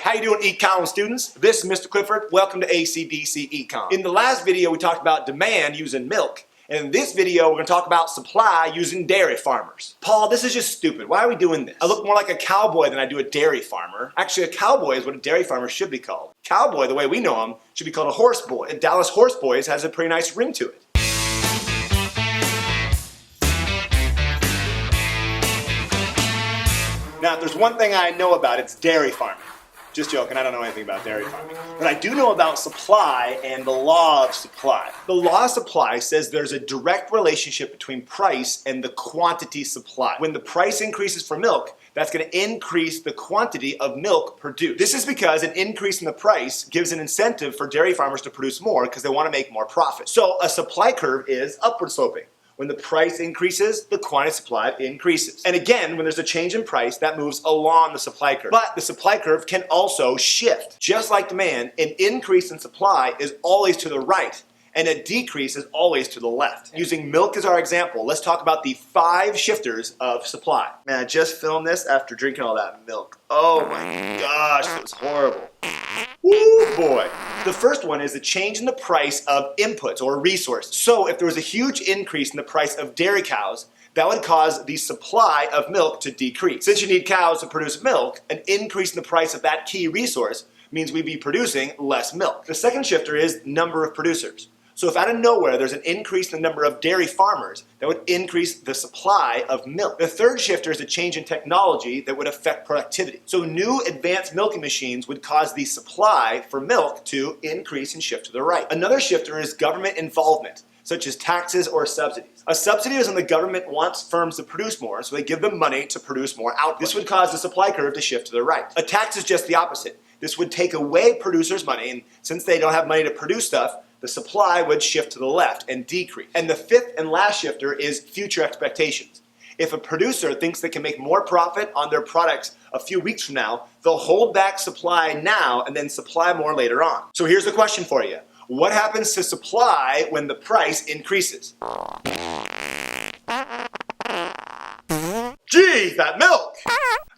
How you doing, Econ students? This is Mr. Clifford. Welcome to ACDC Econ. In the last video, we talked about demand using milk. And in this video, we're going to talk about supply using dairy farmers. Paul, this is just stupid. Why are we doing this? I look more like a cowboy than I do a dairy farmer. Actually, a cowboy is what a dairy farmer should be called. Cowboy, the way we know him, should be called a horse boy. And Dallas Horse Boys has a pretty nice ring to it. Now, if there's one thing I know about, it's dairy farming. Just joking, I don't know anything about dairy farming. But I do know about supply and the law of supply. The law of supply says there's a direct relationship between price and the quantity supplied. When the price increases for milk, that's going to increase the quantity of milk produced. This is because an increase in the price gives an incentive for dairy farmers to produce more because they want to make more profit. So a supply curve is upward sloping. When the price increases, the quantity supplied increases. And again, when there's a change in price, that moves along the supply curve. But the supply curve can also shift. Just like demand, an increase in supply is always to the right, and a decrease is always to the left. Using milk as our example, let's talk about the 5 shifters of supply. Man, I just filmed this after drinking all that milk. Oh my gosh, that was horrible. Woo boy. The first one is the change in the price of inputs or resources. So if there was a huge increase in the price of dairy cows, that would cause the supply of milk to decrease. Since you need cows to produce milk, an increase in the price of that key resource means we'd be producing less milk. The second shifter is number of producers. So if out of nowhere there's an increase in the number of dairy farmers, that would increase the supply of milk. The third shifter is a change in technology that would affect productivity. So new advanced milking machines would cause the supply for milk to increase and shift to the right. Another shifter is government involvement, such as taxes or subsidies. A subsidy is when the government wants firms to produce more, so they give them money to produce more output. This would cause the supply curve to shift to the right. A tax is just the opposite. This would take away producers' money, and since they don't have money to produce stuff, the supply would shift to the left and decrease. And the fifth and last shifter is future expectations. If a producer thinks they can make more profit on their products a few weeks from now, they'll hold back supply now and then supply more later on. So here's the question for you. What happens to supply when the price increases? Geez, that milk!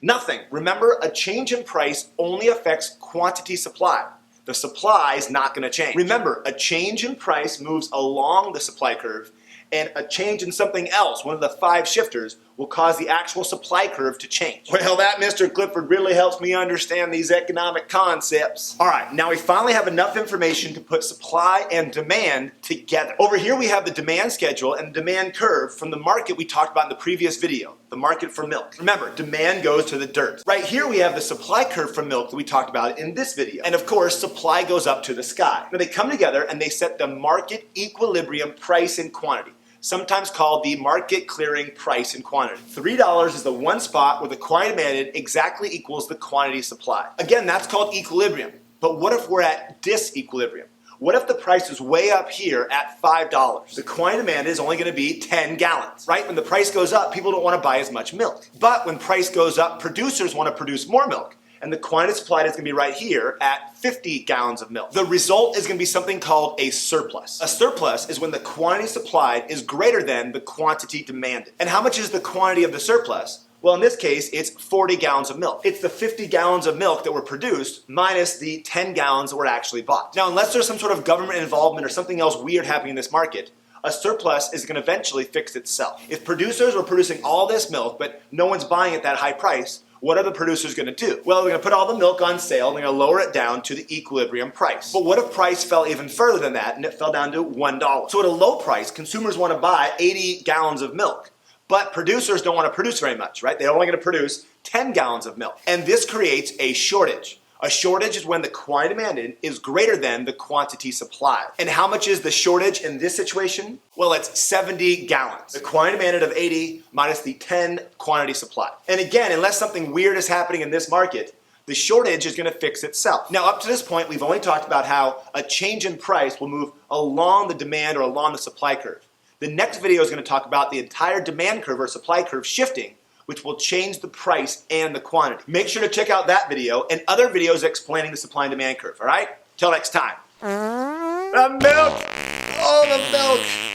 Nothing. Remember, a change in price only affects quantity supply. The supply is not going to change. Remember, a change in price moves along the supply curve, and a change in something else, one of the 5 shifters, will cause the actual supply curve to change. Well, that Mr. Clifford really helps me understand these economic concepts. All right, now we finally have enough information to put supply and demand together. Over here we have the demand schedule and demand curve from the market we talked about in the previous video, the market for milk. Remember, demand goes to the dirt. Right here we have the supply curve for milk that we talked about in this video. And of course, supply goes up to the sky. Now they come together and they set the market equilibrium price and quantity, sometimes called the market clearing price and quantity. $3 is the one spot where the quantity demanded exactly equals the quantity supplied. Again, that's called equilibrium. But what if we're at disequilibrium? What if the price is way up here at $5? The quantity demanded is only going to be 10 gallons, right? When the price goes up, people don't want to buy as much milk. But when price goes up, producers want to produce more milk. And the quantity supplied is going to be right here at 50 gallons of milk. The result is going to be something called a surplus. A surplus is when the quantity supplied is greater than the quantity demanded. And how much is the quantity of the surplus? Well, in this case, it's 40 gallons of milk. It's the 50 gallons of milk that were produced minus the 10 gallons that were actually bought. Now, unless there's some sort of government involvement or something else weird happening in this market, a surplus is going to eventually fix itself. If producers were producing all this milk, but no one's buying at that high price, what are the producers going to do? Well, they're going to put all the milk on sale, and they're going to lower it down to the equilibrium price. But what if price fell even further than that, and it fell down to $1? So at a low price, consumers want to buy 80 gallons of milk. But producers don't want to produce very much, right? They're only going to produce 10 gallons of milk. And this creates a shortage. A shortage is when the quantity demanded is greater than the quantity supplied. And how much is the shortage in this situation? Well, it's 70 gallons. The quantity demanded of 80 minus the 10 quantity supplied. And again, unless something weird is happening in this market, the shortage is going to fix itself. Now, up to this point, we've only talked about how a change in price will move along the demand or along the supply curve. The next video is going to talk about the entire demand curve or supply curve shifting, which will change the price and the quantity. Make sure to check out that video and other videos explaining the supply and demand curve, all right? Till next time. The milk! Oh, the milk!